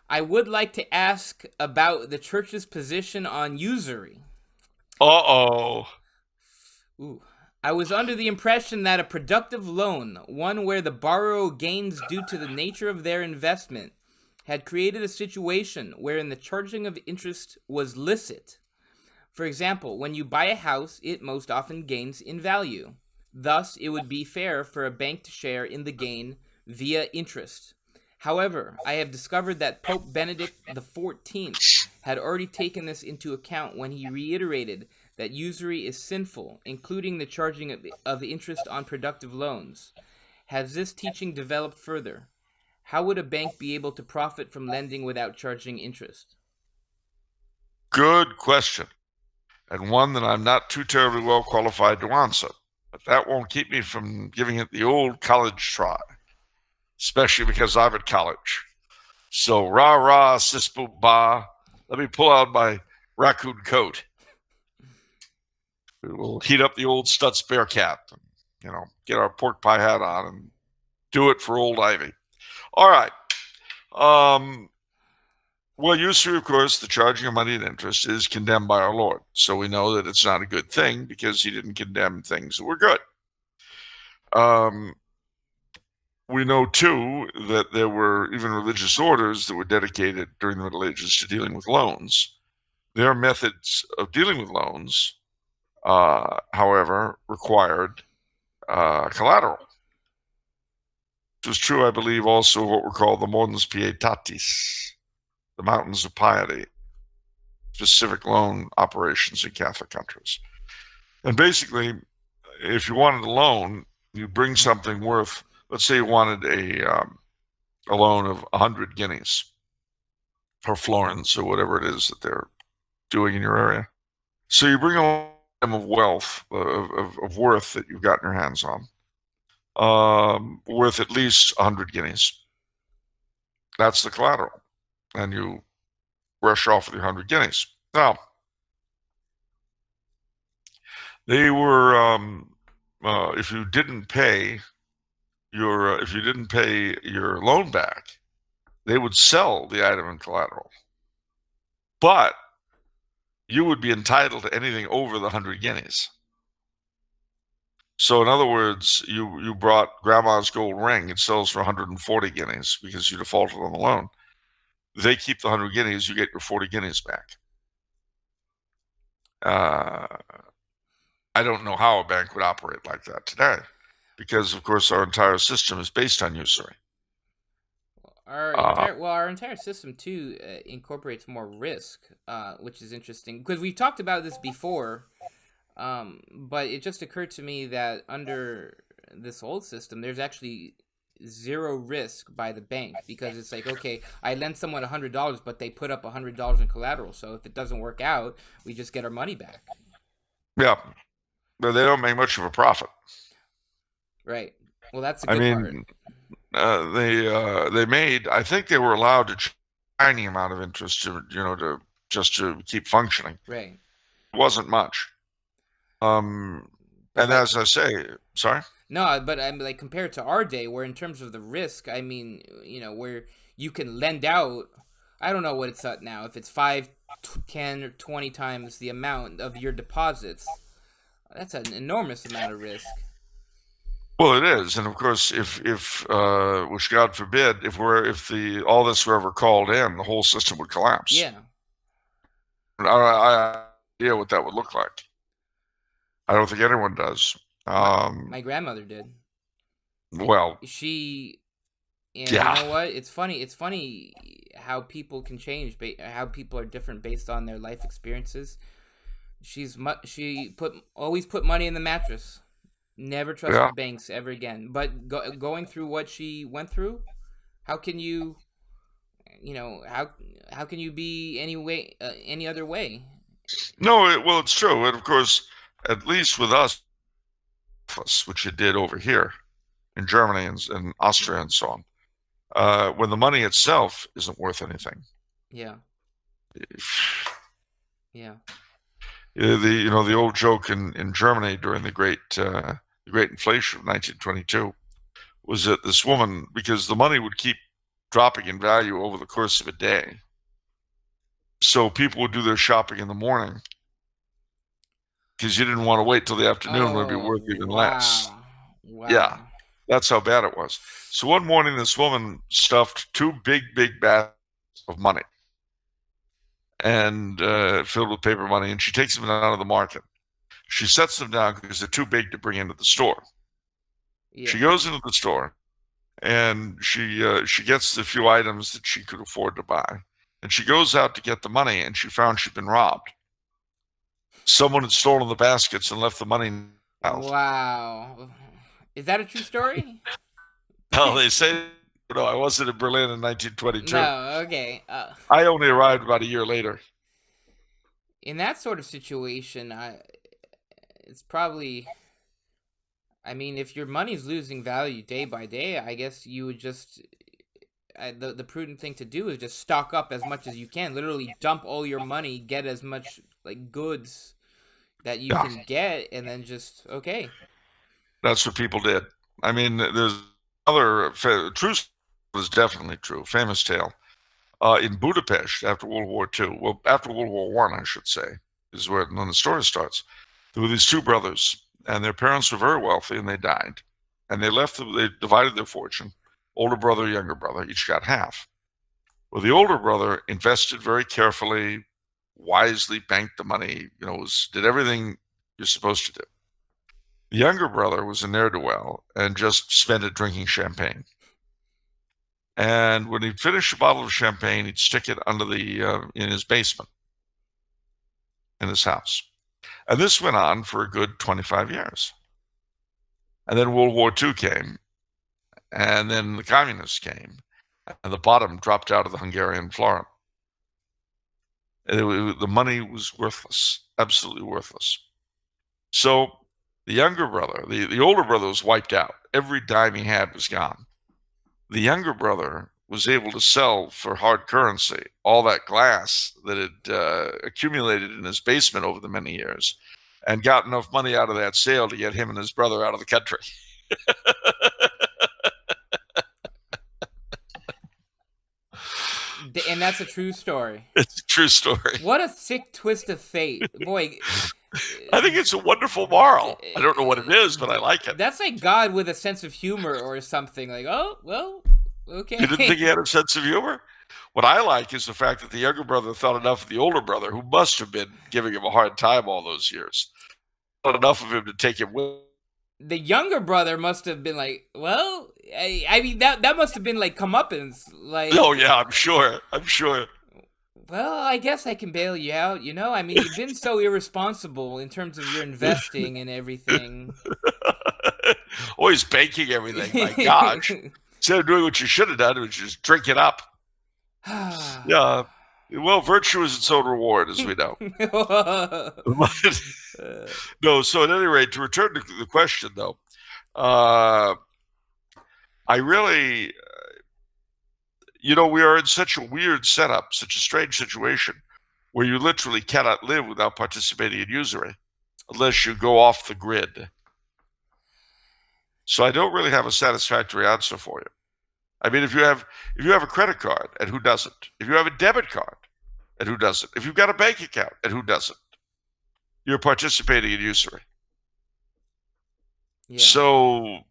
I would like to ask about the church's position on usury. Uh-oh. Ooh. I was under the impression that a productive loan, one where the borrower gains due to the nature of their investment, had created a situation wherein the charging of interest was licit. For example, when you buy a house, it most often gains in value. Thus, it would be fair for a bank to share in the gain via interest. However, I have discovered that Pope Benedict XIV had already taken this into account when he reiterated that usury is sinful, including the charging of interest on productive loans. Has this teaching developed further? How would a bank be able to profit from lending without charging interest? Good question, and one that I'm not too terribly well qualified to answer. But that won't keep me from giving it the old college try, especially because I'm at college. So, rah rah, sis boop ba. Let me pull out my raccoon coat. We'll heat up the old Stutz Bearcat, and, get our pork pie hat on and do it for old Ivy. All right. Well, usury, of course, the charging of money and interest is condemned by our Lord. So we know that it's not a good thing because he didn't condemn things that were good. We know, too, that there were even religious orders that were dedicated during the Middle Ages to dealing with loans. Their methods of dealing with loans, however, required collateral. It was true, I believe, also of what were called the Mons Pietatis, the mountains of piety, specific loan operations in Catholic countries. And basically, if you wanted a loan, you bring something worth, let's say you wanted a loan of 100 guineas or florins or whatever it is that they're doing in your area. So you bring a item of wealth, of worth that you've got in your hands on, worth at least 100 guineas. That's the collateral. And you rush off with your 100 guineas. Now, they were, if you didn't pay your loan back, they would sell the item in collateral. But you would be entitled to anything over the 100 guineas. So in other words, you brought grandma's gold ring, it sells for 140 guineas because you defaulted on the loan. They keep the 100 guineas, you get your 40 guineas back. I don't know how a bank would operate like that today because, of course, our entire system is based on usury. Our entire system too incorporates more risk, which is interesting because we've talked about this before. But it just occurred to me that under this old system, there's actually zero risk by the bank because it's like, okay, I lend someone $100, but they put up $100 in collateral. So if it doesn't work out, we just get our money back. Yeah, but they don't make much of a profit. Right. Well, that's the good part. They made. I think they were allowed to tiny amount of interest to just to keep functioning. Right. It wasn't much. And as I say, sorry. No, but I'm like compared to our day, where in terms of the risk, I mean, where you can lend out. I don't know what it's at now. If it's 5, 10, or 20 times the amount of your deposits, that's an enormous amount of risk. Well, it is, and of course, if which God forbid, if all this were ever called in, the whole system would collapse. Yeah. I idea what that would look like. I don't think anyone does. My grandmother did. Well, she. And yeah. You know what? It's funny. It's funny how people can change, how people are different based on their life experiences. She always put money in the mattress. Never trusted banks ever again. But going through what she went through, how can you, how can you be any other way? No, well, it's true, and of course, at least with us, which it did over here in Germany and Austria and so on, when the money itself isn't worth anything. Yeah. Yeah. The old joke in Germany during the great inflation of 1922 was that this woman, because the money would keep dropping in value over the course of a day. So people would do their shopping in the morning because you didn't want to wait till the afternoon when it'd be worth even less. Wow. Yeah, Wow. that's how bad it was. So one morning, this woman stuffed 2 big baskets of money and filled with paper money, and she takes them out of the market. She sets them down because they're too big to bring into the store. Yeah. She goes into the store, and she gets the few items that she could afford to buy. And she goes out to get the money, and she found she'd been robbed. Someone had stolen the baskets and left the money out. Wow. Is that a true story? Well, they say, no, I wasn't in Berlin in 1922. No, okay. I only arrived about a year later. In that sort of situation, it's probably. I mean, if your money's losing value day by day, I guess you would just. The prudent thing to do is just stock up as much as you can. Literally dump all your money, get as much like goods that you can get, and then just okay. That's what people did. I mean, there's other true is definitely true. Famous tale in Budapest after World War II. Well, after World War I should say, is when the story starts. There were these 2 brothers, and their parents were very wealthy, and they died, and they left. They divided their fortune. Older brother, younger brother, each got half. Well, the older brother invested very carefully, wisely, banked the money. Did everything you're supposed to do. The younger brother was a ne'er-do-well and just spent it drinking champagne. And when he'd finish a bottle of champagne, he'd stick it under in his basement in his house. And this went on for a good 25 years. And then World War II came, and then the communists came, and the bottom dropped out of the Hungarian florin. The money was worthless, absolutely worthless. So the younger brother, the older brother was wiped out. Every dime he had was gone. The younger brother was able to sell for hard currency all that glass that had accumulated in his basement over the many years, and got enough money out of that sale to get him and his brother out of the country. And that's a true story. It's a true story. What a sick twist of fate. Boy. I think it's a wonderful moral. I don't know what it is, but I like it. That's like God with a sense of humor or something. Like, oh, well, okay. You didn't think he had a sense of humor? What I like is the fact that the younger brother thought enough of the older brother, who must have been giving him a hard time all those years, thought enough of him to take him with. The younger brother must have been like, well, I mean, that must have been like comeuppance. Like, oh, yeah, I'm sure. Well, I guess I can bail you out, I mean, you've been so irresponsible in terms of your investing and everything. Always banking everything, my gosh. Instead of doing what you should have done, which is drink it up. Yeah. Well, virtue is its own reward, as we know. No, so at any rate, to return to the question, though, I really... we are in such a weird setup, such a strange situation, where you literally cannot live without participating in usury unless you go off the grid. So I don't really have a satisfactory answer for you. I mean, if you have a credit card, and who doesn't? If you have a debit card, and who doesn't? If you've got a bank account, and who doesn't? You're participating in usury. Yeah. So